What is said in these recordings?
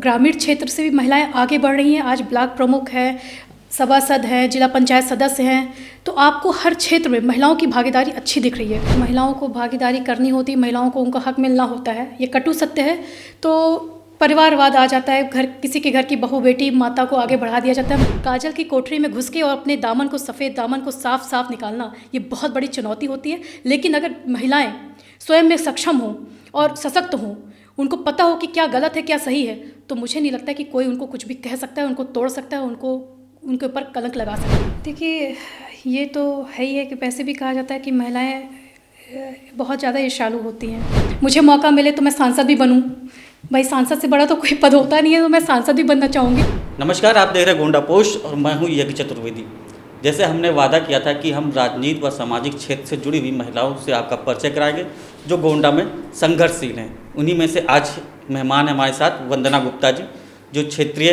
ग्रामीण क्षेत्र से भी महिलाएं आगे बढ़ रही हैं। आज ब्लॉक प्रमुख है, सभासद हैं, जिला पंचायत सदस्य हैं। तो आपको हर क्षेत्र में महिलाओं की भागीदारी अच्छी दिख रही है। महिलाओं को भागीदारी करनी होती है, महिलाओं को उनका हक मिलना होता है। ये कटु सत्य है। तो परिवारवाद आ जाता है, किसी के घर की बहू बेटी माता को आगे बढ़ा दिया जाता है। काजल की कोठरी में घुस के और अपने दामन को, सफ़ेद दामन को साफ साफ निकालना, ये बहुत बड़ी चुनौती होती है। लेकिन अगर महिलाएं स्वयं में सक्षम हों और सशक्त हों, उनको पता हो कि क्या गलत है क्या सही है, तो मुझे नहीं लगता कि कोई उनको कुछ भी कह सकता है, उनको तोड़ सकता है, उनके ऊपर कलंक लगा सकता है। देखिए, ये तो है ही है कि वैसे भी कहा जाता है कि महिलाएं बहुत ज़्यादा ईर्ष्यालु होती हैं। मुझे मौका मिले तो मैं सांसद भी बनूं। भाई, सांसद से बड़ा तो कोई पद होता नहीं है, तो मैं सांसद भी बनना चाहूँगी। नमस्कार, आप देख रहे हैं गोंडा पोस्ट और मैं हूँ यज्ञ चतुर्वेदी। जैसे हमने वादा किया था कि हम राजनीति व सामाजिक क्षेत्र से जुड़ी हुई महिलाओं से आपका परिचय कराएंगे जो गोंडा में संघर्षशील हैं। उन्हीं में से आज मेहमान है हमारे साथ वंदना गुप्ता जी, जो क्षेत्रीय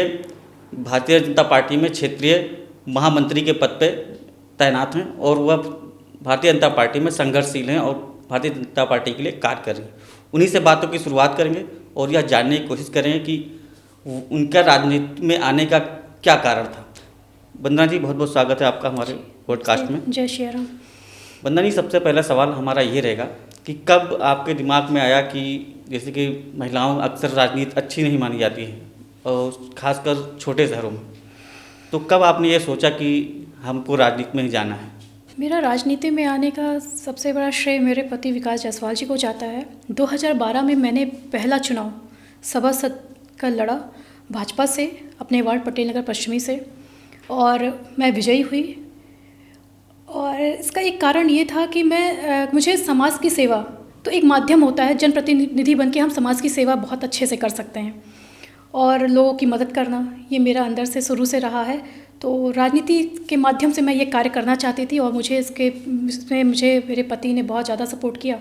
भारतीय जनता पार्टी में क्षेत्रीय महामंत्री के पद पे तैनात हैं और वह भारतीय जनता पार्टी में संघर्षशील हैं और भारतीय जनता पार्टी के लिए कार्य कर रही हैं। उन्हीं से बातों की शुरुआत करेंगे और यह जानने की कोशिश करेंगे कि उनका राजनीति में आने का क्या कारण था। वंदना जी, बहुत बहुत स्वागत है आपका हमारे पॉडकास्ट में। जय श्री राम। वंदना जी, सबसे पहला सवाल हमारा ये रहेगा कि कब आपके दिमाग में आया कि जैसे कि महिलाओं अक्सर राजनीति अच्छी नहीं मानी जाती है और ख़ासकर छोटे शहरों में, तो कब आपने ये सोचा कि हमको राजनीति में ही जाना है? मेरा राजनीति में आने का सबसे बड़ा श्रेय मेरे पति विकास जायसवाल जी को जाता है। 2012 में मैंने पहला चुनाव सभासद का लड़ा भाजपा से, अपने वार्ड पटेल नगर पश्चिमी से, और मैं विजयी हुई। और इसका एक कारण ये था कि मुझे समाज की सेवा, तो एक माध्यम होता है, जनप्रतिनिधि बन के हम समाज की सेवा बहुत अच्छे से कर सकते हैं और लोगों की मदद करना, ये मेरा अंदर से शुरू से रहा है। तो राजनीति के माध्यम से मैं ये कार्य करना चाहती थी और इसमें मुझे मेरे पति ने बहुत ज़्यादा सपोर्ट किया।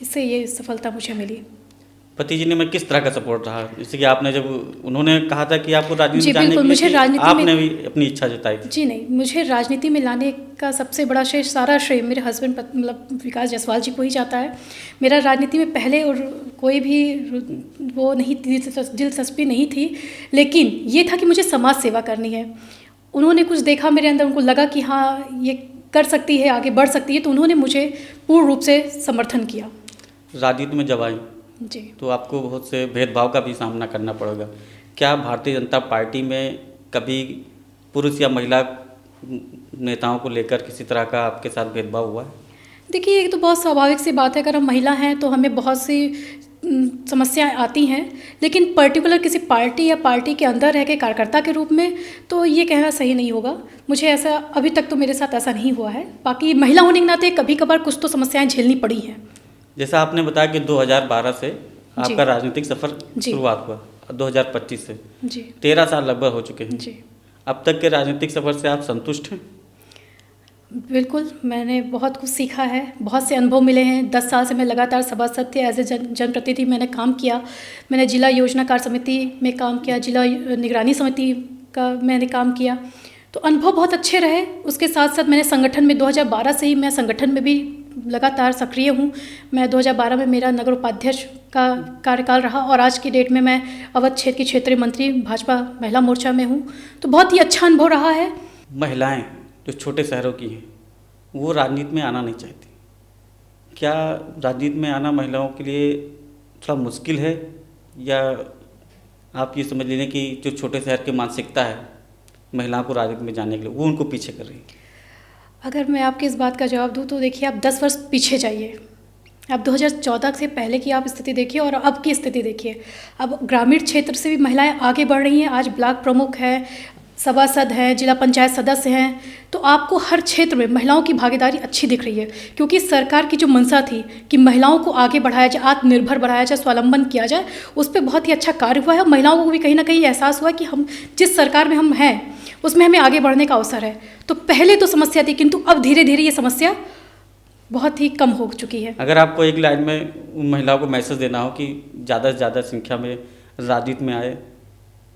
इससे ये सफलता मुझे मिली। पति जी ने मैं किस तरह का सपोर्ट रहा? जैसे कि आपने जब उन्होंने कहा था कि आपको राजनीति में जाने के लिए, आपने भी अपनी इच्छा जताई थी? जी नहीं, मुझे राजनीति में लाने का सबसे बड़ा श्रेय, सारा श्रेय मेरे हस्बैंड मतलब विकास जायसवाल जी को ही जाता है। मेरा राजनीति में पहले और कोई भी वो नहीं, दिलचस्पी नहीं थी, लेकिन ये था कि मुझे समाज सेवा करनी है। उन्होंने कुछ देखा मेरे अंदर, उनको लगा कि हाँ ये कर सकती है, आगे बढ़ सकती है, तो उन्होंने मुझे पूर्ण रूप से समर्थन किया। राजनीति में जब आई जी, तो आपको बहुत से भेदभाव का भी सामना करना पड़ेगा। क्या भारतीय जनता पार्टी में कभी पुरुष या महिला नेताओं को लेकर किसी तरह का आपके साथ भेदभाव हुआ है? देखिए, एक तो बहुत स्वाभाविक सी बात है, अगर हम महिला हैं तो हमें बहुत सी समस्याएं आती हैं, लेकिन पर्टिकुलर किसी पार्टी या पार्टी के अंदर रह के कार्यकर्ता के रूप में तो ये कहना सही नहीं होगा। मुझे ऐसा अभी तक तो मेरे साथ ऐसा नहीं हुआ है। बाकी महिला होने के नाते कभी कभार कुछ तो समस्याएं झेलनी पड़ी हैं। जैसा आपने बताया कि 2012 से आपका राजनीतिक सफ़र शुरुआत हुआ, 2025 से जी 13 साल लगभग हो चुके हैं जी। अब तक के राजनीतिक सफ़र से आप संतुष्ट हैं? बिल्कुल, मैंने बहुत कुछ सीखा है, बहुत से अनुभव मिले हैं। 10 साल से मैं लगातार सभासद थे, एज ए जनप्रतिनिधि मैंने काम किया। मैंने जिला योजना कार्य समिति में काम किया, जिला निगरानी समिति का मैंने काम किया, तो अनुभव बहुत अच्छे रहे। उसके साथ साथ मैंने संगठन में 2012 से ही मैं संगठन में भी लगातार सक्रिय हूँ। मैं 2012 में मेरा नगर उपाध्यक्ष का कार्यकाल रहा और आज की डेट में मैं अवध क्षेत्र की क्षेत्रीय मंत्री भाजपा महिला मोर्चा में हूँ। तो बहुत ही अच्छा अनुभव रहा है। महिलाएं जो छोटे शहरों की हैं वो राजनीति में आना नहीं चाहती। क्या राजनीति में आना महिलाओं के लिए थोड़ा मुश्किल है, या आप ये समझ लीजिए कि जो छोटे शहर की मानसिकता है महिलाओं को राजनीति में जाने के लिए, वो उनको पीछे कर रही है? अगर मैं आपकी इस बात का जवाब दूं तो देखिए, आप 10 वर्ष पीछे जाइए। आप 2014 से पहले की आप स्थिति देखिए और अब की स्थिति देखिए। अब ग्रामीण क्षेत्र से भी महिलाएं आगे बढ़ रही हैं। आज ब्लॉक प्रमुख है, सभासद हैं, जिला पंचायत सदस्य हैं। तो आपको हर क्षेत्र में महिलाओं की भागीदारी अच्छी दिख रही है, क्योंकि सरकार की जो मंशा थी कि महिलाओं को आगे बढ़ाया जाए, आत्मनिर्भर बढ़ाया जाए, स्वावलंबन किया जाए, उस पर बहुत ही अच्छा कार्य हुआ है। महिलाओं को भी कहीं ना कहीं एहसास हुआ कि हम जिस सरकार में हम हैं उसमें हमें आगे बढ़ने का अवसर है। तो पहले तो समस्या थी, किंतु अब धीरे धीरे ये समस्या बहुत ही कम हो चुकी है। अगर आपको एक लाइन में उन महिलाओं को मैसेज देना हो कि ज़्यादा से ज़्यादा संख्या में राजनीति में आए,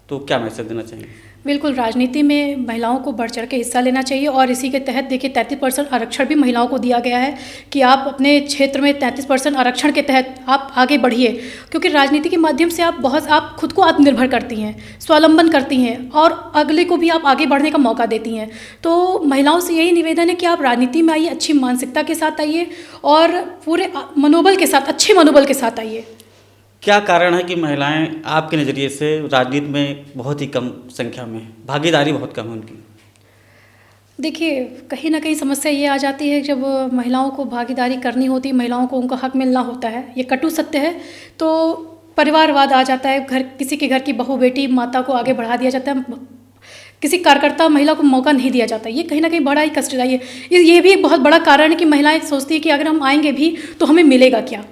तो क्या मैसेज देना चाहिए? बिल्कुल, राजनीति में महिलाओं को बढ़ चढ़ के हिस्सा लेना चाहिए और इसी के तहत देखिए 33% आरक्षण भी महिलाओं को दिया गया है कि आप अपने क्षेत्र में 33% आरक्षण के तहत आप आगे बढ़िए, क्योंकि राजनीति के माध्यम से आप खुद को आत्मनिर्भर करती हैं, स्वावलंबन करती हैं और अगले को भी आप आगे बढ़ने का मौका देती हैं। तो महिलाओं से यही निवेदन है कि आप राजनीति में आइए, अच्छी मानसिकता के साथ आइए और पूरे मनोबल के साथ, अच्छे मनोबल के साथ आइए। क्या कारण है कि महिलाएं आपके नज़रिए से राजनीति में बहुत ही कम संख्या में, भागीदारी बहुत कम है उनकी? देखिए, कहीं ना कहीं समस्या ये आ जाती है जब महिलाओं को भागीदारी करनी होती है, महिलाओं को उनका हक मिलना होता है, ये कटु सत्य है। तो परिवारवाद आ जाता है, किसी के घर की बहू बेटी माता को आगे बढ़ा दिया जाता है, किसी कार्यकर्ता महिला को मौका नहीं दिया जाता। ये कहीं ना कहीं बड़ा ही कष्टदायी है। ये भी एक बहुत बड़ा कारण है कि महिलाएं सोचती है कि अगर हम आएंगे भी तो हमें मिलेगा क्या।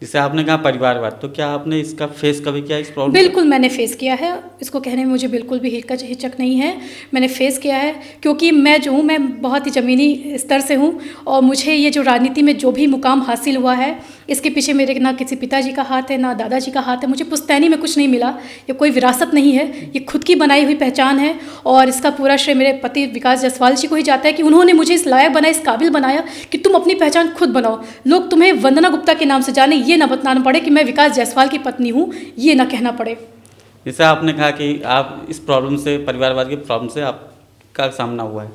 जैसे आपने कहा परिवारवाद, तो क्या आपने इसका फेस कभी किया, इस प्रॉब्लम? बिल्कुल मैंने फेस किया है, इसको कहने में मुझे बिल्कुल भी हिचक नहीं है। मैंने फेस किया है क्योंकि मैं जो हूँ, मैं बहुत ही ज़मीनी स्तर से हूँ और मुझे ये जो राजनीति में जो भी मुकाम हासिल हुआ है, इसके पीछे मेरे ना किसी पिताजी का हाथ है, ना दादाजी का हाथ है। मुझे पुश्तैनी में कुछ नहीं मिला, ये कोई विरासत नहीं है, ये खुद की बनाई हुई पहचान है और इसका पूरा श्रेय मेरे पति विकास जायसवाल जी को ही जाता है कि उन्होंने मुझे इस लायक बनाया, इस काबिल बनाया कि तुम अपनी पहचान खुद बनाओ। लोग तुम्हें वंदना गुप्ता के नाम से जाने, ये ना बताना पड़े कि मैं विकास जायसवाल की पत्नी हूँ, ये ना कहना पड़े। जैसे आपने कहा कि आप इस प्रॉब्लम से, परिवारवाद की प्रॉब्लम से आपका सामना हुआ है,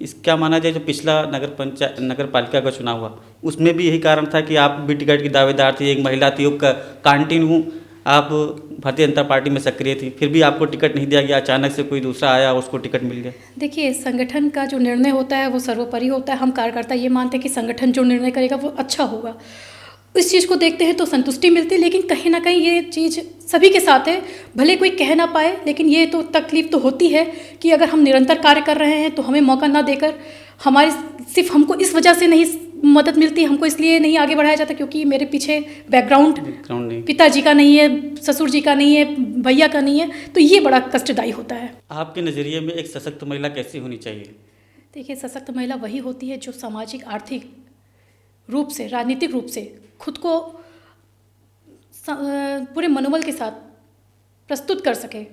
इस क्या माना जाए जो पिछला नगर पालिका का चुनाव हुआ उसमें भी यही कारण था कि आप भी टिकट की दावेदार थी, एक महिला थी, कंटिन्यू आप भारतीय जनता पार्टी में सक्रिय थी, फिर भी आपको टिकट नहीं दिया गया, अचानक से कोई दूसरा आया उसको टिकट मिल गया? देखिए, संगठन का जो निर्णय होता है वो सर्वोपरि होता है। हम कार्यकर्ता ये मानते हैं कि संगठन जो निर्णय करेगा वो अच्छा होगा, इस चीज़ को देखते हैं तो संतुष्टि मिलती है। लेकिन कहीं ना कहीं ये चीज़ सभी के साथ है, भले कोई कह ना पाए, लेकिन ये तो तकलीफ तो होती है कि अगर हम निरंतर कार्य कर रहे हैं तो हमें मौका ना देकर, हमारी सिर्फ हमको इस वजह से नहीं मदद मिलती, हमको इसलिए नहीं आगे बढ़ाया जाता क्योंकि मेरे पीछे बैकग्राउंड नहीं, पिताजी का नहीं है, ससुर जी का नहीं है, भैया का नहीं है, तो ये बड़ा कष्टदायी होता है। आपके नज़रिए में एक सशक्त महिला कैसी होनी चाहिए? देखिए, सशक्त महिला वही होती है जो सामाजिक, आर्थिक रूप से, राजनीतिक रूप से खुद को पूरे मनोबल के साथ प्रस्तुत कर सके,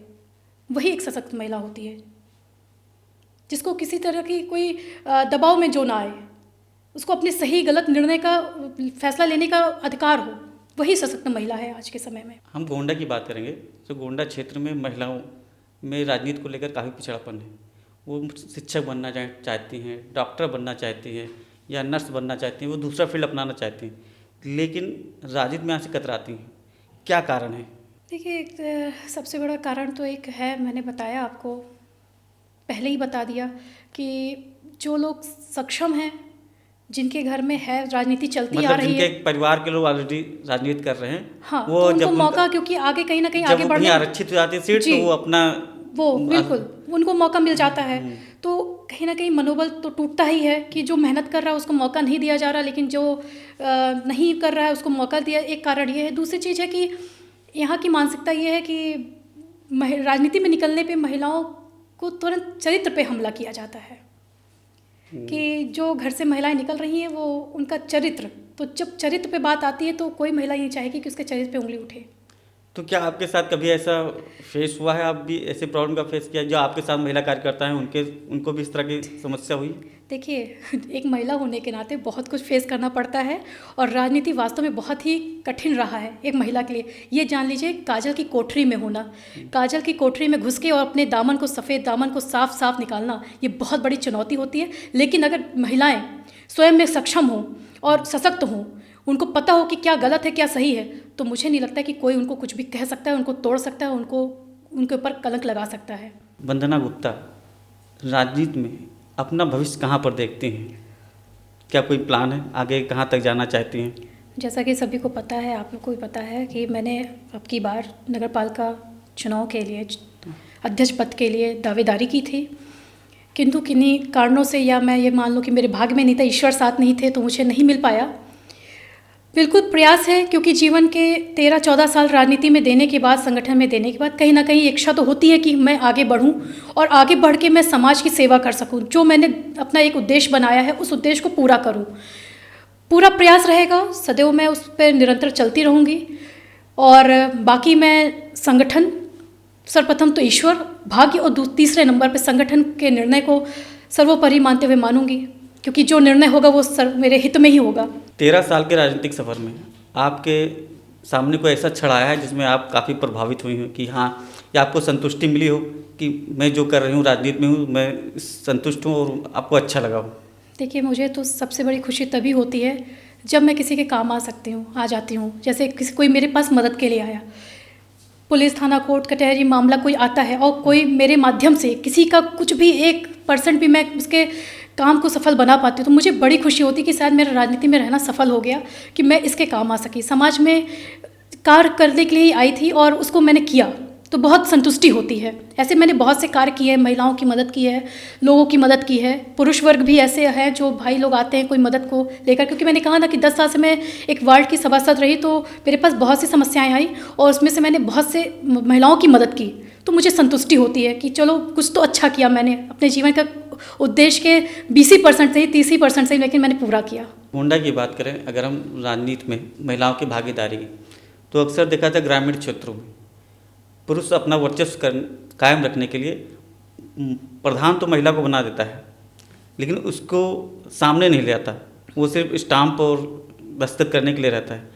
वही एक सशक्त महिला होती है, जिसको किसी तरह की कोई दबाव में जो ना आए, उसको अपने सही गलत निर्णय का फैसला लेने का अधिकार हो, वही सशक्त महिला है आज के समय में। हम गोंडा की बात करेंगे, तो गोंडा क्षेत्र में महिलाओं में राजनीति को लेकर काफ़ी पिछड़ापन है। वो शिक्षक बनना चाहती हैं, डॉक्टर बनना चाहती हैं या नर्स बनना चाहती हैं, वो दूसरा फील्ड अपनाना चाहती हैं, लेकिन राजनीति में यहाँ से कतराती हैं। क्या कारण है? देखिए, सबसे बड़ा कारण तो एक है, मैंने बताया आपको, पहले ही बता दिया कि जो लोग सक्षम हैं, जिनके घर में है राजनीति चलती आ रही है, जिनके परिवार के लोग ऑलरेडी राजनीति कर रहे हैं, हाँ, वो तो उनको जब मौका, क्योंकि आगे कहीं ना कहीं आगे बढ़ने, आरक्षित हो जाती है सीट, तो वो अपना बिल्कुल उनको मौका मिल जाता है। तो कहीं ना कहीं मनोबल तो टूटता ही है कि जो मेहनत कर रहा है उसको मौका नहीं दिया जा रहा, लेकिन जो नहीं कर रहा है उसको मौका दिया। एक कारण ये है। दूसरी चीज़ है कि यहाँ की मानसिकता ये है कि राजनीति में निकलने पे महिलाओं को तुरंत चरित्र पे हमला किया जाता है कि जो घर से महिलाएं निकल रही हैं वो उनका चरित्र, तो जब चरित्र पे बात आती है तो कोई महिला ये चाहेगी कि उसके चरित्र पे उंगली उठे। तो क्या आपके साथ कभी ऐसा फेस हुआ है, आप भी ऐसे प्रॉब्लम का फेस किया, जो आपके साथ महिला कार्यकर्ता हैं उनको भी इस तरह की समस्या हुई? देखिए, एक महिला होने के नाते बहुत कुछ फेस करना पड़ता है और राजनीति वास्तव में बहुत ही कठिन रहा है एक महिला के लिए। ये जान लीजिए, काजल की कोठरी में होना, काजल की कोठरी में घुस के और अपने दामन को, सफ़ेद दामन को साफ साफ निकालना, ये बहुत बड़ी चुनौती होती है। लेकिन अगर महिलाएं स्वयं में सक्षम हों और सशक्त हों, उनको पता हो कि क्या गलत है क्या सही है, तो मुझे नहीं लगता कि कोई उनको कुछ भी कह सकता है, उनको तोड़ सकता है, उनके ऊपर कलंक लगा सकता है। वंदना गुप्ता, राजनीति में अपना भविष्य कहाँ पर देखती हैं? क्या कोई प्लान है, आगे कहाँ तक जाना चाहती हैं? जैसा कि सभी को पता है, आप लोग को भी पता है कि मैंने अब की बार नगर पालिका चुनाव के लिए, अध्यक्ष पद के लिए दावेदारी की थी, किंतु किन्हीं कारणों से, या मैं ये मान लूँ कि मेरे भाग्य में नहीं था, ईश्वर साथ नहीं थे, तो मुझे नहीं मिल पाया। बिल्कुल प्रयास है, क्योंकि जीवन के 13-14 साल राजनीति में देने के बाद, संगठन में देने के बाद, कहीं ना कहीं इच्छा तो होती है कि मैं आगे बढ़ूं और आगे बढ़ के मैं समाज की सेवा कर सकूं। जो मैंने अपना एक उद्देश्य बनाया है, उस उद्देश्य को पूरा करूं। पूरा प्रयास रहेगा, सदैव मैं उस पर निरंतर चलती रहूंगी। और बाकी मैं संगठन सर्वप्रथम तो ईश्वर, भाग्य और तीसरे नंबर पे संगठन के निर्णय को सर्वोपरि मानते हुए मानूंगी, क्योंकि जो निर्णय होगा वो मेरे हित में ही होगा। 13 साल के राजनीतिक सफ़र में आपके सामने कोई ऐसा क्षण आया है जिसमें आप काफ़ी प्रभावित हुई हो कि हाँ, या आपको संतुष्टि मिली हो कि मैं जो कर रही हूँ राजनीति में हूँ, मैं संतुष्ट हूँ और आपको अच्छा लगा हो? देखिए, मुझे तो सबसे बड़ी खुशी तभी होती है जब मैं किसी के काम आ सकती हूँ, आ जाती हूँ। जैसे कोई मेरे पास मदद के लिए आया, पुलिस थाना कोर्ट कचहरी मामला कोई आता है और कोई मेरे माध्यम से किसी का कुछ भी 1% भी मैं उसके काम को सफल बना पाती हूँ, तो मुझे बड़ी खुशी होती कि शायद मेरा राजनीति में रहना सफल हो गया, कि मैं इसके काम आ सकी। समाज में कार्य करने के लिए आई थी और उसको मैंने किया, तो बहुत संतुष्टि होती है। ऐसे मैंने बहुत से कार्य किए हैं, महिलाओं की मदद की है, लोगों की मदद की है, पुरुष वर्ग भी ऐसे हैं जो भाई लोग आते हैं कोई मदद को लेकर, क्योंकि मैंने कहा ना कि 10 साल से मैं एक वार्ड की सभासद रही, तो मेरे पास बहुत सी समस्याएं आई और उसमें से मैंने बहुत से महिलाओं की मदद की, तो मुझे संतुष्टि होती है कि चलो कुछ तो अच्छा किया मैंने अपने जीवन का उद्देश्य के 20% से ही 30% से ही, लेकिन मैंने पूरा किया। गोंडा की बात करें अगर हम राजनीति में महिलाओं की भागीदारी की, तो अक्सर देखा जाता है ग्रामीण क्षेत्रों में पुरुष अपना वर्चस्व कायम रखने के लिए प्रधान तो महिला को बना देता है, लेकिन उसको सामने नहीं ले आता, वो सिर्फ स्टाम्प और दस्तखत करने के लिए रहता है।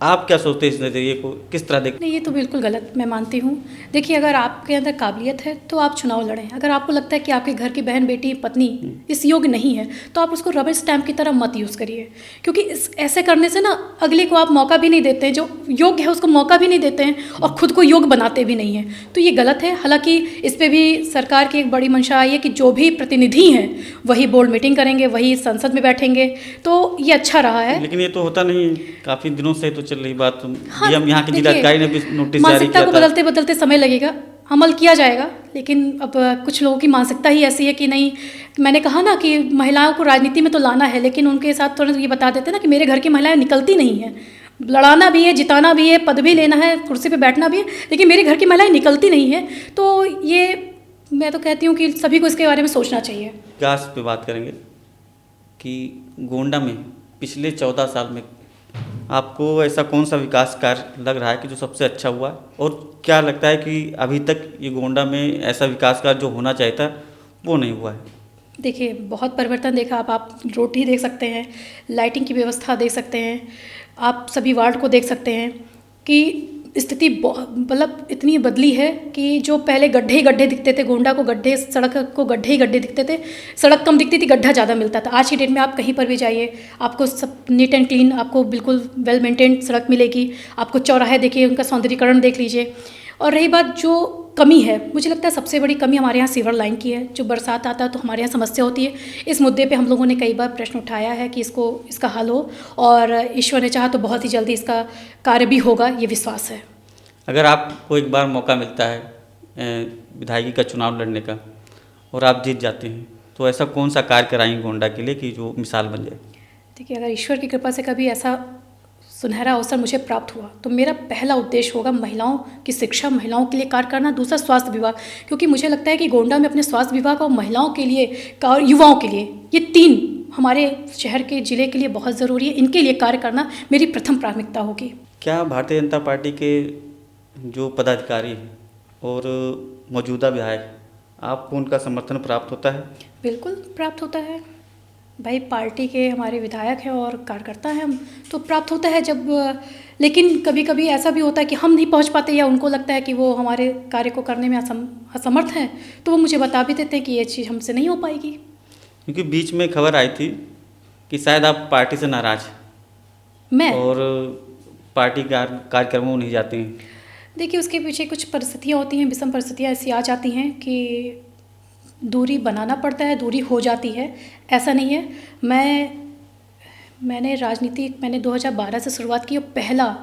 आप क्या सोचते हैं इस नज़रिए को किस तरह देख? नहीं, ये तो बिल्कुल गलत मैं मानती हूँ। देखिए, अगर आपके अंदर काबिलियत है तो आप चुनाव लड़ें। अगर आपको लगता है कि आपके घर की बहन बेटी पत्नी इस योग्य नहीं है, तो आप उसको रबर स्टैम्प की तरह मत यूज़ करिए, क्योंकि ऐसे करने से ना अगले को आप मौका भी नहीं देते हैं, जो योग्य है उसको मौका भी नहीं देते हैं और खुद को योग्य बनाते भी नहीं हैं, तो ये गलत है। हालाँकि इस पर भी सरकार की एक बड़ी मंशा आई है कि जो भी प्रतिनिधि हैं वही बोर्ड मीटिंग करेंगे, वही संसद में बैठेंगे, तो ये अच्छा रहा है। लेकिन ये तो होता नहीं, काफ़ी दिनों से तो चल रही बात। हाँ, हम यहाँ के जिलाधिकारी ने भी नोटिस जारी मानसिकता किया को था। बदलते बदलते समय लगेगा, अमल किया जाएगा, लेकिन अब कुछ लोगों की मानसिकता ही ऐसी है कि नहीं। मैंने कहा ना कि महिलाओं को राजनीति में तो लाना है, लेकिन उनके साथ थोड़ा ये बता देते ना कि मेरे घर की महिलाएं निकलती नहीं हैं, लड़ाना भी है, जिताना भी है, पद भी लेना है, कुर्सी पे बैठना भी है, लेकिन मेरे घर की महिलाएं निकलती नहीं है। तो ये मैं तो कहती हूँ कि सभी को इसके बारे में सोचना चाहिए। विकास पे बात करेंगे कि गोंडा में पिछले 14 साल में आपको ऐसा कौन सा विकास कार्य लग रहा है कि जो सबसे अच्छा हुआ, और क्या लगता है कि अभी तक ये गोंडा में ऐसा विकास कार्य जो होना चाहिए था वो नहीं हुआ है? देखिए, बहुत परिवर्तन देखा। आप रोड ही देख सकते हैं, लाइटिंग की व्यवस्था देख सकते हैं, आप सभी वार्ड को देख सकते हैं कि स्थिति मतलब इतनी बदली है कि जो पहले गड्ढे ही गड्ढे दिखते थे, गोंडा को गड्ढे, सड़क को गड्ढे ही गड्ढे दिखते थे, सड़क कम दिखती थी, गड्ढा ज़्यादा मिलता था। आज की डेट में आप कहीं पर भी जाइए, आपको सब नीट एंड क्लीन, आपको बिल्कुल वेल मेंटेन्ड सड़क मिलेगी। आपको चौराहे देखिए, उनका सौंदर्यीकरण देख लीजिए। और रही बात जो कमी है, मुझे लगता है सबसे बड़ी कमी हमारे यहाँ सीवर लाइन की है। जो बरसात आता है तो हमारे यहाँ समस्या होती है। इस मुद्दे पे हम लोगों ने कई बार प्रश्न उठाया है कि इसका हल हो, और ईश्वर ने चाहा तो बहुत ही जल्दी इसका कार्य भी होगा, ये विश्वास है। अगर आपको एक बार मौका मिलता है विधायकी का चुनाव लड़ने का और आप जीत जाते हैं, तो ऐसा कौन सा कार्य कराएंगे गोंडा के लिए कि जो मिसाल बन जाए? देखिए, अगर ईश्वर की कृपा से कभी ऐसा सुनहरा अवसर मुझे प्राप्त हुआ, तो मेरा पहला उद्देश्य होगा महिलाओं की शिक्षा, महिलाओं के लिए कार्य करना। दूसरा, स्वास्थ्य विभाग, क्योंकि मुझे लगता है कि गोंडा में अपने स्वास्थ्य विभाग और महिलाओं के लिए, युवाओं के लिए, ये 3 हमारे शहर के ज़िले के लिए बहुत ज़रूरी है। इनके लिए कार्य करना मेरी प्रथम प्राथमिकता होगी। क्या भारतीय जनता पार्टी के जो पदाधिकारी हैं और मौजूदा विधायक, आपको उनका समर्थन प्राप्त होता है? बिल्कुल प्राप्त होता है भाई, पार्टी के हमारे विधायक हैं और कार्यकर्ता हैं हम, तो प्राप्त होता है जब, लेकिन कभी कभी ऐसा भी होता है कि हम नहीं पहुंच पाते, या उनको लगता है कि वो हमारे कार्य को करने में असमर्थ हैं, तो वो मुझे बता भी देते हैं कि ये चीज़ हमसे नहीं हो पाएगी। क्योंकि बीच में खबर आई थी कि शायद आप पार्टी से नाराज मैं और पार्टी कार्यक्रमों में नहीं जाते हैं। देखिए, उसके पीछे कुछ परिस्थितियाँ होती हैं, विषम परिस्थितियाँ ऐसी आ जाती हैं कि दूरी बनाना पड़ता है, दूरी हो जाती है, ऐसा नहीं है। मैंने राजनीति 2012 से शुरुआत की, और पहला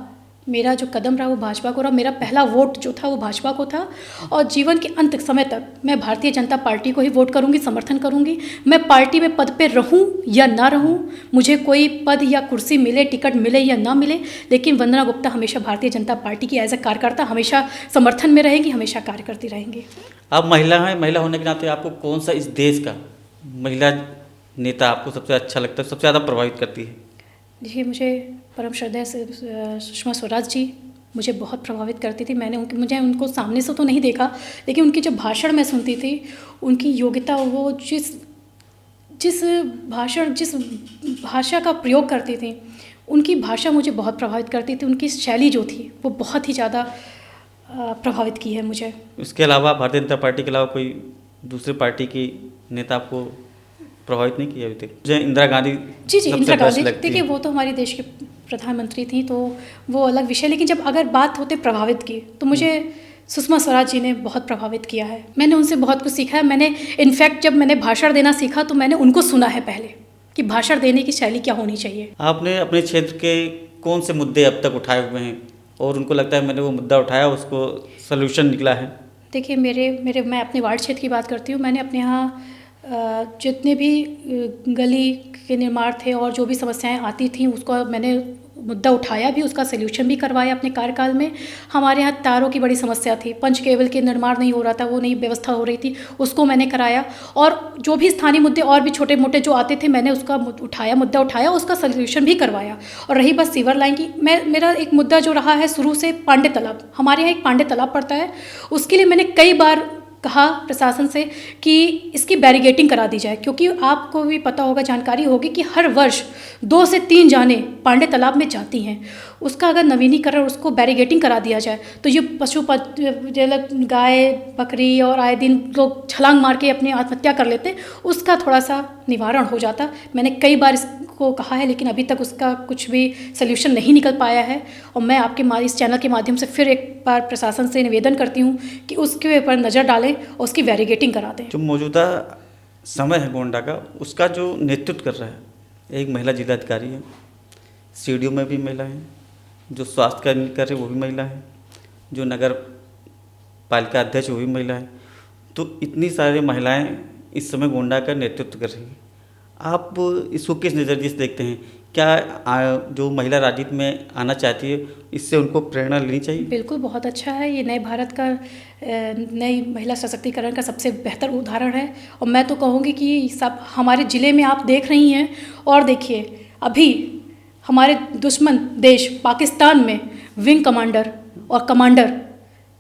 मेरा जो कदम रहा वो भाजपा को रहा। मेरा पहला वोट जो था वो भाजपा को था, और जीवन के अंत समय तक मैं भारतीय जनता पार्टी को ही वोट करूंगी, समर्थन करूंगी। मैं पार्टी में पद पे रहूं या ना रहूं, मुझे कोई पद या कुर्सी मिले, टिकट मिले या ना मिले, लेकिन वंदना गुप्ता हमेशा भारतीय जनता पार्टी की एज ए कार्यकर्ता हमेशा समर्थन में रहेंगी, हमेशा कार्य करती रहेंगी। आप महिला हैं, महिला होने के नाते आपको कौन सा इस देश का महिला नेता आपको सबसे अच्छा लगता है, सबसे ज़्यादा प्रभावित करती है? देखिए, मुझे परम श्रद्धेय से सुषमा स्वराज जी मुझे बहुत प्रभावित करती थी। मुझे उनको सामने से तो नहीं देखा, लेकिन उनकी जो भाषण मैं सुनती थी, उनकी योग्यता, वो जिस भाषा का प्रयोग करती थी, उनकी भाषा मुझे बहुत प्रभावित करती थी। उनकी शैली जो थी वो बहुत ही ज़्यादा प्रभावित की है मुझे। इसके अलावा भारतीय जनता पार्टी के अलावा कोई दूसरी पार्टी की नेता आपको प्रभावित नहीं किया अभी तक? मुझे इंदिरा गांधी जी सबसे इंदिरा बेस्ट गांधी, लगती देखिए है। वो तो हमारे देश के प्रधानमंत्री थी, तो वो अलग विषय। लेकिन जब अगर बात होते प्रभावित की, तो मुझे सुषमा स्वराज जी ने बहुत प्रभावित किया है। मैंने उनसे बहुत कुछ सीखा है। मैंने इनफैक्ट जब मैंने भाषण देना सीखा, तो मैंने उनको सुना है पहले कि भाषण देने की शैली क्या होनी चाहिए। आपने अपने क्षेत्र के कौन से मुद्दे अब तक उठाए हुए हैं और उनको लगता है मैंने वो मुद्दा उठाया, उसको सलूशन निकला है? देखिए मैं अपने वार्ड क्षेत्र की बात करती हूँ। मैंने अपने यहाँ जितने भी गली के निर्माण थे और जो भी समस्याएं आती थीं, उसको मैंने मुद्दा उठाया भी, उसका सलूशन भी करवाया अपने कार्यकाल में। हमारे यहाँ तारों की बड़ी समस्या थी, पंच केबल के निर्माण नहीं हो रहा था, वो नई व्यवस्था हो रही थी, उसको मैंने कराया। और जो भी स्थानीय मुद्दे और भी छोटे मोटे जो आते थे, मैंने उसका मुद्दा उठाया, उसका सलूशन भी करवाया। और रही बात सीवर लाइन की, मेरा एक मुद्दा जो रहा है शुरू से, पांडे तालाब। हमारे यहाँ एक पांडे तालाब पड़ता है, उसके लिए मैंने कई बार कहा प्रशासन से कि इसकी बैरिगेटिंग करा दी जाए, क्योंकि आपको भी पता होगा, जानकारी होगी कि हर वर्ष 2 से 3 जाने पांडे तालाब में जाती हैं। उसका अगर नवीनीकरण, उसको बैरिगेटिंग करा दिया जाए, तो ये गाय बकरी और आए दिन लोग छलांग मार के अपनी आत्महत्या कर लेते, उसका थोड़ा सा निवारण हो जाता। मैंने कई बार इसको कहा है, लेकिन अभी तक उसका कुछ भी सल्यूशन नहीं निकल पाया है। और मैं आपके इस चैनल के माध्यम से फिर एक बार प्रशासन से निवेदन करती हूँ कि उसके ऊपर नज़र डालें और उसकी बैरिगेटिंग करा दें। जो मौजूदा समय है गोंडा का, उसका जो नेतृत्व कर रहा है एक महिला जिलाधिकारी है, सीडीओ में भी महिला है, जो स्वास्थ्य कर्मी कर रहे वो भी महिला है, जो नगर पालिका अध्यक्ष वो भी महिला है। तो इतनी सारी महिलाएं इस समय गोंडा का नेतृत्व कर रही हैं। आप इसको किस नज़रिए से देखते हैं? क्या जो महिला राजनीति में आना चाहती है, इससे उनको प्रेरणा लेनी चाहिए? बिल्कुल, बहुत अच्छा है। ये नए भारत का, नई महिला सशक्तिकरण का सबसे बेहतर उदाहरण है। और मैं तो कहूँगी कि सब हमारे ज़िले में आप देख रही हैं। और देखिए, अभी हमारे दुश्मन देश पाकिस्तान में विंग कमांडर और कमांडर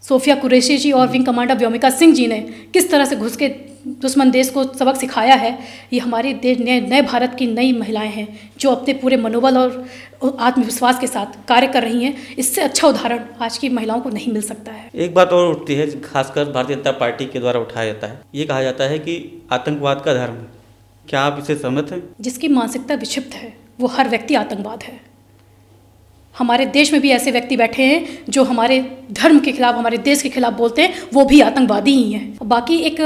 सोफिया कुरैशी जी और विंग कमांडर व्योमिका सिंह जी ने किस तरह से घुस के दुश्मन देश को सबक सिखाया है। ये हमारे देश नए भारत की नई महिलाएं हैं, जो अपने पूरे मनोबल और आत्मविश्वास के साथ कार्य कर रही हैं। इससे अच्छा उदाहरण आज की महिलाओं को नहीं मिल सकता है। एक बात और उठती है, खासकर भारतीय जनता पार्टी के द्वारा उठाया जाता है, ये कहा जाता है कि आतंकवाद का धर्म है। क्या आप इससे सहमत हैं? जिसकी मानसिकता विक्षिप्त है, वो हर व्यक्ति आतंकवाद है। हमारे देश में भी ऐसे व्यक्ति बैठे हैं जो हमारे धर्म के खिलाफ, हमारे देश के खिलाफ बोलते हैं, वो भी आतंकवादी ही हैं। बाकी एक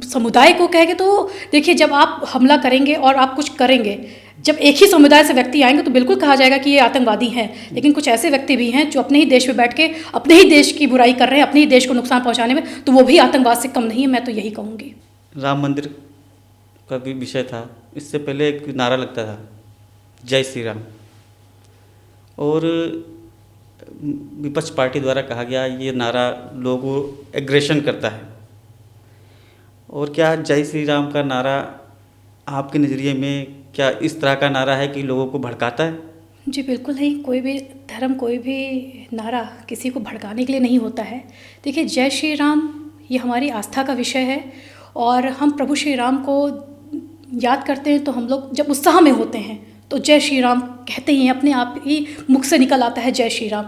समुदाय को कहेंगे तो देखिए, जब आप हमला करेंगे और आप कुछ करेंगे, जब एक ही समुदाय से व्यक्ति आएंगे तो बिल्कुल कहा जाएगा कि ये आतंकवादी हैं। लेकिन कुछ ऐसे व्यक्ति भी हैं जो अपने ही देश में बैठ के अपने ही देश की बुराई कर रहे हैं, अपने ही देश को नुकसान पहुँचाने में, तो वो भी आतंकवाद से कम नहीं है। मैं तो यही कहूँगी। राम मंदिर का भी विषय था, इससे पहले एक नारा लगता था, जय श्री राम, और विपक्ष पार्टी द्वारा कहा गया ये नारा लोगों को एग्रेशन करता है। और क्या जय श्री राम का नारा आपके नज़रिए में क्या इस तरह का नारा है कि लोगों को भड़काता है? जी बिल्कुल नहीं। कोई भी धर्म, कोई भी नारा किसी को भड़काने के लिए नहीं होता है। देखिए, जय श्री राम ये हमारी आस्था का विषय है, और हम प्रभु श्री राम को याद करते हैं तो हम लोग जब उत्साह में होते हैं तो जय श्री राम कहते ही अपने आप ही मुख से निकल आता है जय श्री राम।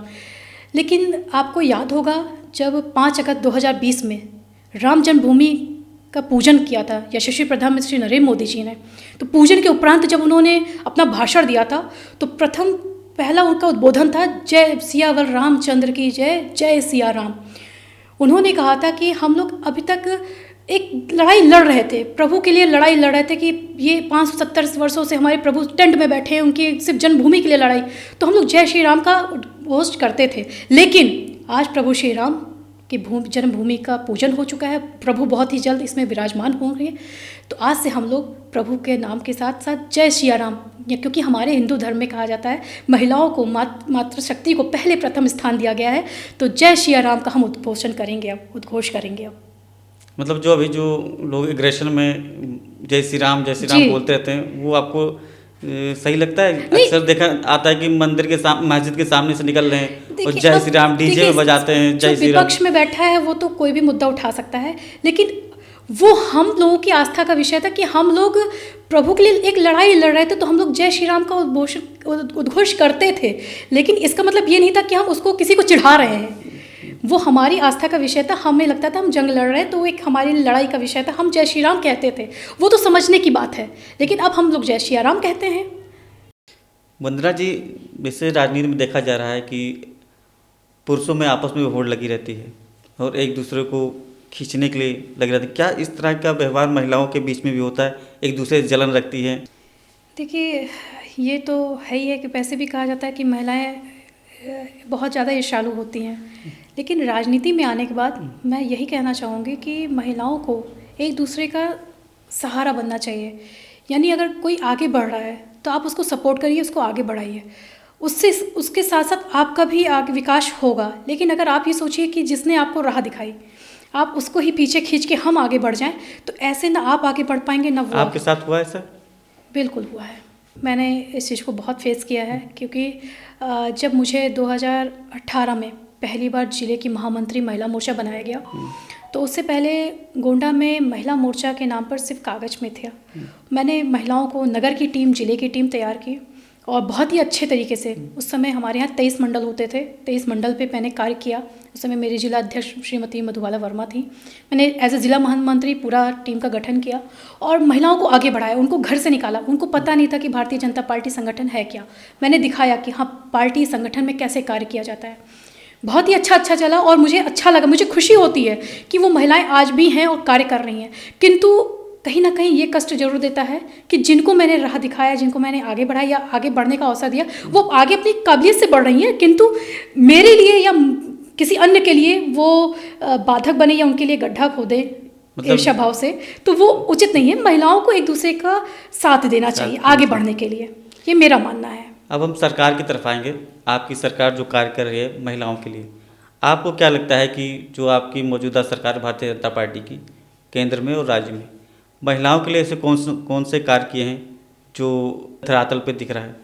लेकिन आपको याद होगा, जब 5 अगस्त 2020 में राम जन्मभूमि का पूजन किया था यशस्वी प्रधानमंत्री नरेंद्र मोदी जी ने, तो पूजन के उपरांत जब उन्होंने अपना भाषण दिया था, तो पहला उनका उद्बोधन था, जय सियावर रामचंद्र की जय, जय सिया राम। उन्होंने कहा था कि हम लोग अभी तक एक लड़ाई लड़ रहे थे, प्रभु के लिए लड़ाई लड़ रहे थे कि ये 570 वर्षों से हमारे प्रभु टेंट में बैठे हैं, उनकी सिर्फ जन्मभूमि के लिए लड़ाई, तो हम लोग जय श्री राम का घोष करते थे। लेकिन आज प्रभु श्री राम की जन्मभूमि का पूजन हो चुका है, प्रभु बहुत ही जल्द इसमें विराजमान होंगे, तो आज से हम लोग प्रभु के नाम के साथ साथ जय सिया राम, क्योंकि हमारे हिंदू धर्म में कहा जाता है महिलाओं को मातृशक्ति को पहले प्रथम स्थान दिया गया है, तो जय सिया राम का हम उद्घोषण करेंगे, अब उद्घोष करेंगे। अब मतलब जो अभी जो लोग एग्रेशन में जय श्री राम बोलते रहते हैं, वो आपको सही लगता है? अक्सर देखा आता है कि मंदिर के सामने, मस्जिद के सामने से निकल रहे हैं और देखिए, जय अब श्री राम डीजे देखिए, में बजाते हैं, जो जय श्री राम। विपक्ष में बैठा है वो तो कोई भी मुद्दा उठा सकता है, लेकिन वो हम लोगों की आस्था का विषय था कि हम लोग प्रभु के लिए एक लड़ाई लड़ रहे थे, तो हम लोग जय श्री राम का उद्घोष करते थे, लेकिन इसका मतलब ये नहीं था कि हम उसको किसी को चिढ़ा रहे हैं। वो हमारी आस्था का विषय था, हमें लगता था हम जंग लड़ रहे हैं, तो एक हमारी लड़ाई का विषय था, हम जय श्री राम कहते थे, वो तो समझने की बात है, लेकिन अब हम लोग जय श्री राम कहते हैं। वंदना जी, वैसे राजनीति में देखा जा रहा है कि पुरुषों में आपस में होड़ लगी रहती है और एक दूसरे को खींचने के लिए लगी रहती है। क्या इस तरह का व्यवहार महिलाओं के बीच में भी होता है, एक दूसरे से जलन रखती है? देखिए, ये तो है ही है कि वैसे भी कहा जाता है कि महिलाएं बहुत ज़्यादा ईर्ष्यालु होती हैं, लेकिन राजनीति में आने के बाद मैं यही कहना चाहूँगी कि महिलाओं को एक दूसरे का सहारा बनना चाहिए। यानी अगर कोई आगे बढ़ रहा है तो आप उसको सपोर्ट करिए, उसको आगे बढ़ाइए, उससे उसके साथ साथ आपका भी आगे विकास होगा। लेकिन अगर आप ये सोचिए कि जिसने आपको राह दिखाई, आप उसको ही पीछे खींच के हम आगे बढ़ जाएं, तो ऐसे ना आप आगे बढ़ पाएंगे ना वो। आपके साथ हुआ है सर? बिल्कुल हुआ है, मैंने इस चीज़ को बहुत फेस किया है, क्योंकि जब मुझे 2018 में पहली बार जिले की महामंत्री महिला मोर्चा बनाया गया, तो उससे पहले गोंडा में महिला मोर्चा के नाम पर सिर्फ कागज़ में था। मैंने महिलाओं को, नगर की टीम, जिले की टीम तैयार की और बहुत ही अच्छे तरीके से, उस समय हमारे यहाँ 23 मंडल होते थे, 23 मंडल पे मैंने कार्य किया। उस समय मेरी जिला अध्यक्ष श्रीमती मधुबाला वर्मा थी। मैंने एज ए जिला महामंत्री पूरा टीम का गठन किया और महिलाओं को आगे बढ़ाया, उनको घर से निकाला। उनको पता नहीं था कि भारतीय जनता पार्टी संगठन है क्या। मैंने दिखाया कि हाँ, पार्टी संगठन में कैसे कार्य किया जाता है। बहुत ही अच्छा चला और मुझे अच्छा लगा, मुझे खुशी होती है कि वो महिलाएं आज भी हैं और कार्य कर रही हैं। किंतु कहीं ना कहीं ये कष्ट जरूर देता है कि जिनको मैंने राह दिखाया, जिनको मैंने आगे बढ़ाया या आगे बढ़ने का अवसर दिया, वो आगे अपनी काबिलियत से बढ़ रही हैं, किंतु मेरे लिए या किसी अन्य के लिए वो बाधक बने या उनके लिए गड्ढा खोदे ईर्ष्या भाव से, तो वो उचित नहीं है। महिलाओं को एक दूसरे का साथ देना चाहिए आगे बढ़ने के लिए, ये मेरा मानना है। अब हम सरकार की तरफ आएंगे। आपकी सरकार जो कार्य कर रही है महिलाओं के लिए, आपको क्या लगता है कि जो आपकी मौजूदा सरकार भारतीय जनता पार्टी की केंद्र में और राज्य में, महिलाओं के लिए ऐसे कौन से कार्य किए हैं जो धरातल पे दिख रहा है?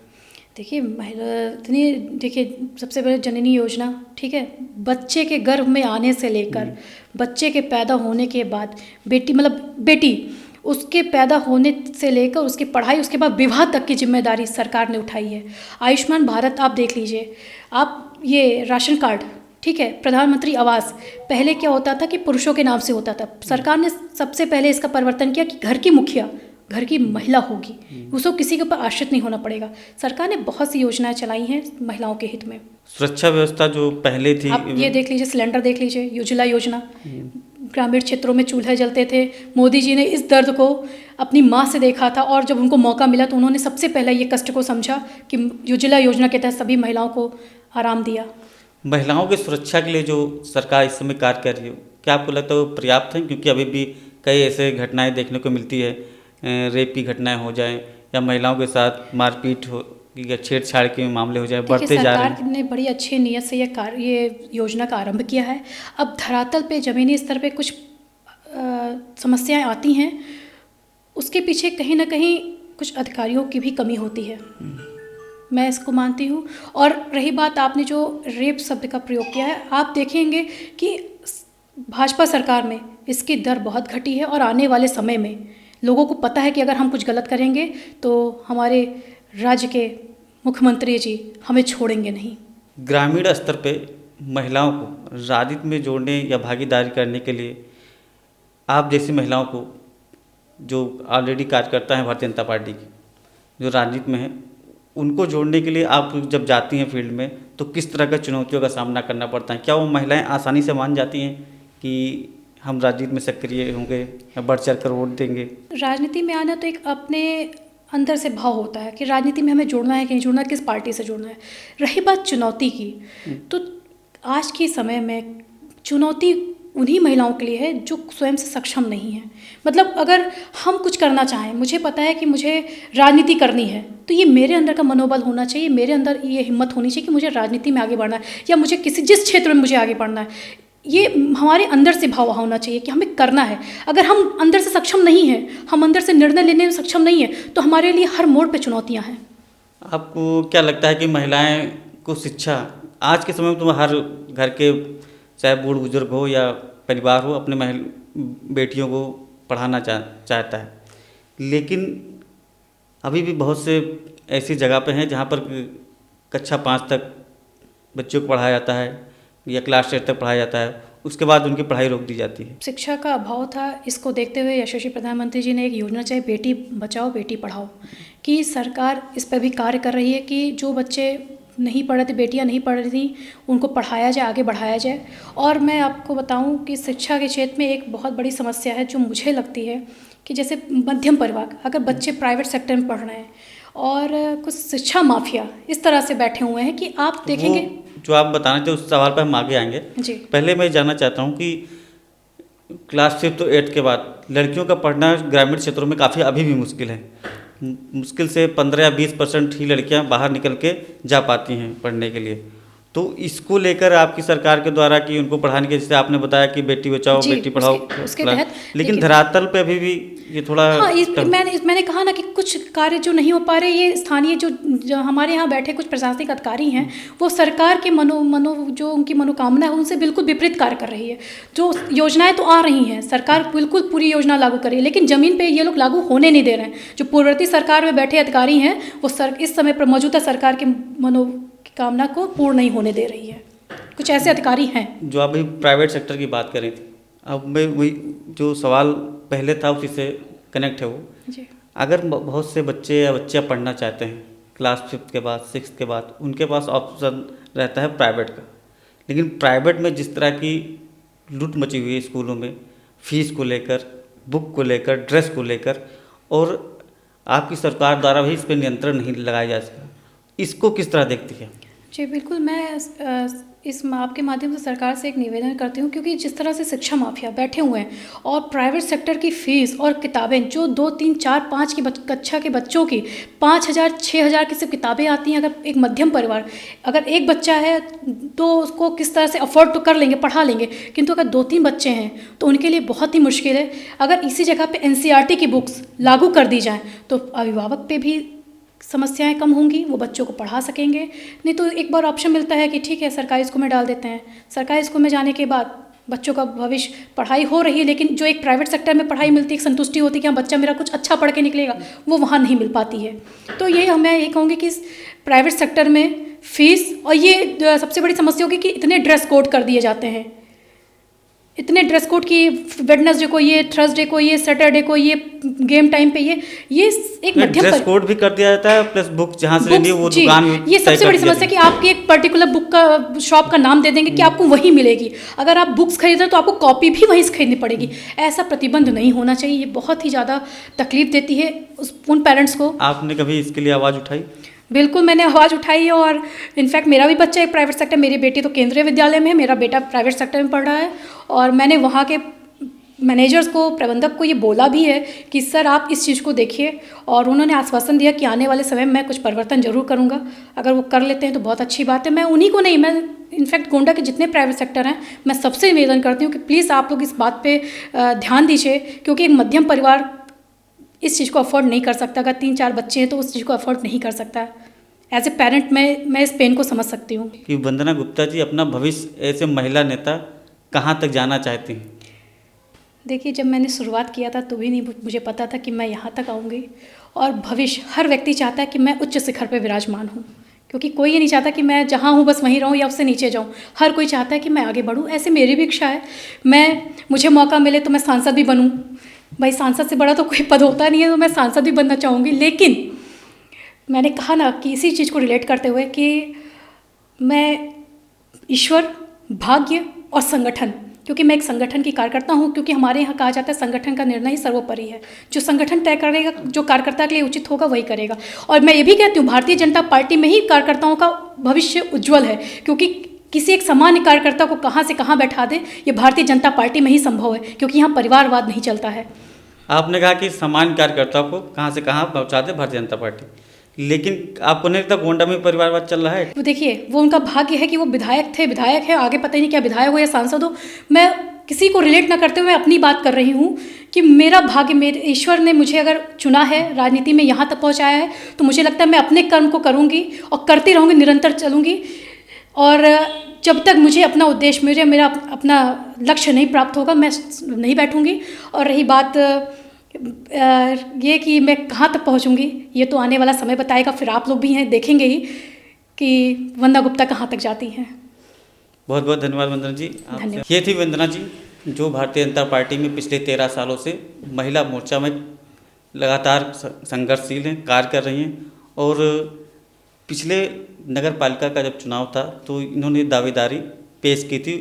देखिए, देखिए, सबसे पहले जननी योजना, ठीक है, बच्चे के गर्भ में आने से लेकर बच्चे के पैदा होने के बाद बेटी उसके पैदा होने से लेकर उसकी पढ़ाई, उसके बाद विवाह तक की जिम्मेदारी सरकार ने उठाई है। आयुष्मान भारत आप देख लीजिए, आप ये राशन कार्ड, ठीक है, प्रधानमंत्री आवास, पहले क्या होता था कि पुरुषों के नाम से होता था। सरकार ने सबसे पहले इसका परिवर्तन किया कि घर की मुखिया घर की महिला होगी, उसको किसी के ऊपर आश्रित नहीं होना पड़ेगा। सरकार ने बहुत सी योजनाएं चलाई हैं महिलाओं के हित में। सुरक्षा व्यवस्था जो पहले थी, आप ये देख लीजिए, सिलेंडर देख लीजिए, उज्ज्वला योजना, ग्रामीण क्षेत्रों में चूल्हे जलते थे। मोदी जी ने इस दर्द को अपनी माँ से देखा था और जब उनको मौका मिला तो उन्होंने सबसे पहले ये कष्ट को समझा कि उज्ज्वला योजना के तहत सभी महिलाओं को आराम दिया। महिलाओं की सुरक्षा के लिए जो सरकार इस समय कार्य कर रही है, क्या आपको लगता है वो पर्याप्त है? क्योंकि अभी भी कई ऐसे घटनाएं देखने को मिलती है, रेप की घटनाएं हो जाएं या महिलाओं के साथ मारपीट हो या छेड़छाड़ के मामले हो जाए, बढ़ते जा रहे हैं। सरकार ने बड़ी अच्छी नीयत से ये योजना का आरंभ किया है। अब धरातल पे, ज़मीनी स्तर पे कुछ समस्याएं आती हैं, उसके पीछे कहीं ना कहीं कुछ अधिकारियों की भी कमी होती है, मैं इसको मानती हूँ। और रही बात, आपने जो रेप शब्द का प्रयोग किया है, आप देखेंगे कि भाजपा सरकार में इसकी दर बहुत घटी है और आने वाले समय में लोगों को पता है कि अगर हम कुछ गलत करेंगे तो हमारे राज्य के मुख्यमंत्री जी हमें छोड़ेंगे नहीं। ग्रामीण स्तर पे महिलाओं को राजनीति में जोड़ने या भागीदारी करने के लिए आप जैसी महिलाओं को, जो ऑलरेडी कार्यकर्ता हैं भारतीय जनता पार्टी की, जो राजनीति में हैं, उनको जोड़ने के लिए आप जब जाती हैं फील्ड में तो किस तरह का चुनौतियों का सामना करना पड़ता है? क्या वो महिलाएं आसानी से मान जाती हैं कि हम राजनीति में सक्रिय होंगे या बढ़ चढ़ कर वोट देंगे? राजनीति में आना तो एक अपने अंदर से भाव होता है कि राजनीति में हमें जुड़ना है कि नहीं जुड़ना, किस पार्टी से जुड़ना है। रही बात चुनौती की, तो आज के समय में चुनौती उन्हीं महिलाओं के लिए है जो स्वयं से सक्षम नहीं है। मतलब अगर हम कुछ करना चाहें, मुझे पता है कि मुझे राजनीति करनी है, तो ये मेरे अंदर का मनोबल होना चाहिए, मेरे अंदर ये हिम्मत होनी चाहिए कि मुझे राजनीति में आगे बढ़ना है या मुझे जिस क्षेत्र में मुझे आगे बढ़ना है। ये हमारे अंदर से भाव होना चाहिए कि हमें करना है। अगर हम अंदर से सक्षम नहीं हैं, हम अंदर से निर्णय लेने में सक्षम नहीं हैं, तो हमारे लिए हर मोड़ पे चुनौतियां हैं। आपको क्या लगता है कि महिलाएं को शिक्षा आज के समय में, तो हर घर के चाहे बूढ़ बुजुर्ग हो या परिवार हो, अपने बेटियों को पढ़ाना चाहता है, लेकिन अभी भी बहुत से ऐसी जगह पे हैं जहाँ पर कक्षा 5 तक बच्चों को पढ़ाया जाता है या क्लास 8 तक पढ़ाया जाता है, उसके बाद उनकी पढ़ाई रोक दी जाती है। शिक्षा का अभाव था, इसको देखते हुए यशस्वी प्रधानमंत्री जी ने एक योजना चाहिए, बेटी बचाओ बेटी पढ़ाओ, कि सरकार इस पर भी कार्य कर रही है कि जो बच्चे नहीं पढ़ रहे थे, बेटियां नहीं पढ़ रही थी, उनको पढ़ाया जाए, आगे बढ़ाया जाए। और मैं आपको बताऊं कि शिक्षा के क्षेत्र में एक बहुत बड़ी समस्या है जो मुझे लगती है कि जैसे मध्यम परिवार, अगर बच्चे प्राइवेट सेक्टर में पढ़ रहे हैं और कुछ शिक्षा माफिया इस तरह से बैठे हुए हैं कि आप देखेंगे। जो आप बताना चाहते उस सवाल पर हम आगे आएंगे जी। पहले मैं जानना चाहता हूँ कि क्लास 5 तो 8 के बाद लड़कियों का पढ़ना ग्रामीण क्षेत्रों में काफ़ी अभी भी मुश्किल है। मुश्किल से 15 या 20% ही लड़कियां बाहर निकल के जा पाती हैं पढ़ने के लिए। तो इसको लेकर आपकी सरकार के द्वारा कि उनको पढ़ाने के, जैसे आपने बताया कि बेटी बचाओ बेटी पढ़ाओ, उसके तहत, लेकिन धरातल पे अभी भी ये थोड़ा मैंने कहा ना कि कुछ कार्य जो नहीं हो पा रहे, ये स्थानीय जो हमारे यहाँ बैठे कुछ प्रशासनिक अधिकारी हैं, वो सरकार के जो उनकी मनोकामना है उनसे बिल्कुल विपरीत कार्य कर रही है। जो योजनाएं तो आ रही हैं, सरकार बिल्कुल पूरी योजना लागू कर रही है, लेकिन ज़मीन पे ये लोग लागू होने नहीं दे रहे हैं। जो पूर्ववर्ती सरकार में बैठे अधिकारी हैं वो इस समय पर मौजूदा सरकार के मनोकामना को पूर्ण नहीं होने दे रही है। कुछ ऐसे अधिकारी हैं। जो आप अभी प्राइवेट सेक्टर की बात करें थी, अब मैं वही जो सवाल पहले था उसी से कनेक्ट है वो जी। अगर बहुत से बच्चे या बच्चियाँ पढ़ना चाहते हैं क्लास 5 के बाद 6 के बाद, उनके पास ऑप्शन रहता है प्राइवेट का, लेकिन प्राइवेट में जिस तरह की लूट मची हुई है स्कूलों में, फीस को लेकर, बुक को लेकर, ड्रेस को लेकर, और आपकी सरकार द्वारा भी इस पर नियंत्रण नहीं लगाया जा सका, इसको किस तरह देखती है? जी बिल्कुल, मैं इस आपके माध्यम से सरकार से एक निवेदन करती हूँ, क्योंकि जिस तरह से शिक्षा माफिया बैठे हुए हैं और प्राइवेट सेक्टर की फ़ीस और किताबें जो 2, 3, 4, 5 की कक्षा के बच्चों की 5,000, 6,000 की सिर्फ किताबें आती हैं। अगर एक मध्यम परिवार, अगर एक बच्चा है तो उसको किस तरह से अफोर्ड तो कर लेंगे, पढ़ा लेंगे, किंतु अगर 2-3 बच्चे हैं तो उनके लिए बहुत ही मुश्किल है। अगर इसी जगह पर NCERT की बुक्स लागू कर दी जाएँ तो अभिभावक पे भी समस्याएं कम होंगी, वो बच्चों को पढ़ा सकेंगे। नहीं तो एक बार ऑप्शन मिलता है कि ठीक है सरकारी स्कूल में डाल देते हैं, सरकारी स्कूल में जाने के बाद बच्चों का भविष्य, पढ़ाई हो रही है, लेकिन जो एक प्राइवेट सेक्टर में पढ़ाई मिलती है, एक संतुष्टि होती है कि हाँ बच्चा मेरा कुछ अच्छा पढ़ के निकलेगा, वो वहाँ नहीं मिल पाती है। तो ये मैं ये कहूँगी कि प्राइवेट सेक्टर में फ़ीस, और ये सबसे बड़ी समस्या होगी कि इतने ड्रेस कोड कर दिए जाते हैं, इतने ड्रेस कोड की, वेडनेसडे को ये, थर्सडे को ये, सैटरडे को ये, गेम टाइम पे ये एक मध्यम ड्रेस कोड भी कर दिया जाता है, प्लस बुक जहाँ से लेनी है वो दुकान। ये सबसे बड़ी समस्या कि आपकी एक पर्टिकुलर बुक का, शॉप का नाम दे देंगे कि आपको वही मिलेगी। अगर आप बुक्स खरीद रहे हैं तो आपको कॉपी भी वहीं से खरीदनी पड़ेगी। ऐसा प्रतिबंध नहीं होना चाहिए, ये बहुत ही ज़्यादा तकलीफ देती है उन पेरेंट्स को। आपने कभी इसके लिए आवाज़ उठाई? बिल्कुल, मैंने आवाज़ उठाई, और इनफैक्ट मेरा भी बच्चा एक प्राइवेट सेक्टर, मेरी बेटी तो केंद्रीय विद्यालय में है, मेरा बेटा प्राइवेट सेक्टर में पढ़ रहा है, और मैंने वहाँ के मैनेजर्स को, प्रबंधक को ये बोला भी है कि सर आप इस चीज़ को देखिए, और उन्होंने आश्वासन दिया कि आने वाले समय में मैं कुछ परिवर्तन जरूर करूँगा। अगर वो कर लेते हैं तो बहुत अच्छी बात है। मैं उन्हीं को नहीं, मैं इनफैक्ट गोंडा के जितने प्राइवेट सेक्टर हैं, मैं सबसे निवेदन करती हूँ कि प्लीज़ आप लोग इस बात पर ध्यान दीजिए, क्योंकि एक मध्यम परिवार इस चीज़ को अफोर्ड नहीं कर सकता। अगर 3-4 बच्चे हैं तो उस चीज़ को अफोर्ड नहीं कर सकता। एज ए पेरेंट मैं इस पेन को समझ सकती हूँ। कि वंदना गुप्ता जी अपना भविष्य ऐसे महिला नेता कहाँ तक जाना चाहती हैं? देखिए, जब मैंने शुरुआत किया था तो भी नहीं मुझे पता था कि मैं यहाँ तक आऊँगी, और भविष्य हर व्यक्ति चाहता है कि मैं उच्च शिखर पर विराजमान हूँ, क्योंकि कोई ये नहीं चाहता कि मैं जहाँ हूँ बस वहीं रहूँ या उससे नीचे जाऊँ। हर कोई चाहता है कि मैं आगे बढ़ूँ। ऐसे मेरी भी इच्छा है, मुझे मौका मिले तो मैं सांसद भी बनूँ। भाई सांसद से बड़ा तो कोई पद होता नहीं है, तो मैं सांसद भी बनना चाहूँगी। लेकिन मैंने कहा ना कि इसी चीज़ को रिलेट करते हुए कि मैं ईश्वर, भाग्य और संगठन, क्योंकि मैं एक संगठन की कार्यकर्ता हूँ, क्योंकि हमारे यहाँ कहा जाता है संगठन का निर्णय ही सर्वोपरि है। जो संगठन तय करेगा, जो कार्यकर्ता के लिए उचित होगा वही करेगा। और मैं ये भी कहती हूँ भारतीय जनता पार्टी में ही कार्यकर्ताओं का भविष्य उज्ज्वल है, क्योंकि किसी एक सामान्य कार्यकर्ता को कहाँ से कहाँ बैठा दे, ये भारतीय जनता पार्टी में ही संभव है, क्योंकि यहाँ परिवारवाद नहीं चलता है। आपने कहा कि सामान्य कार्यकर्ता को कहाँ से कहाँ पहुँचा दे भारतीय जनता पार्टी, लेकिन आपको नहीं लगता गोंडा में परिवारवाद चल रहा है? वो देखिए, वो उनका भाग्य है कि वो विधायक थे, विधायक है, आगे पता नहीं क्या विधायक हो या सांसद हो। मैं किसी को रिलेट ना करते हुए मैं अपनी बात कर रही हूँ कि मेरा भाग्य, मेरे ईश्वर ने मुझे अगर चुना है, राजनीति में यहाँ तक पहुँचाया है, तो मुझे लगता है मैं अपने कर्म को करूँगी और करती रहूँगी, निरंतर चलूँगी। और जब तक मुझे अपना उद्देश्य, मेरा अपना लक्ष्य नहीं प्राप्त होगा, मैं नहीं बैठूँगी। और रही बात ये कि मैं कहाँ तक पहुँचूँगी, ये तो आने वाला समय बताएगा। फिर आप लोग भी हैं, देखेंगे ही कि वंदना गुप्ता कहाँ तक जाती हैं। बहुत बहुत धन्यवाद वंदना जी। धन्यवाद। ये थी वंदना जी, जो भारतीय जनता पार्टी में पिछले 13 सालों से महिला मोर्चा में लगातार संघर्षशील हैं, कार्य कर रही हैं। और पिछले नगर पालिका का जब चुनाव था तो इन्होंने दावेदारी पेश की थी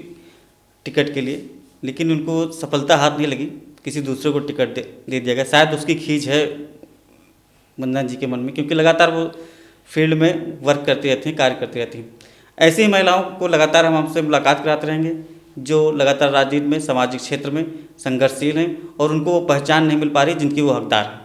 टिकट के लिए, लेकिन उनको सफलता हाथ नहीं लगी, किसी दूसरे को टिकट दे दिया गया। शायद उसकी खींच है वंदना जी के मन में, क्योंकि लगातार वो फील्ड में वर्क करती रहती हैं, कार्य करती रहती हैं। ऐसी महिलाओं को लगातार हम आपसे मुलाकात कराते रहेंगे, जो लगातार राजनीति में, सामाजिक क्षेत्र में संघर्षशील हैं और उनको वो पहचान नहीं मिल पा रही जिनकी वो हकदार हैं।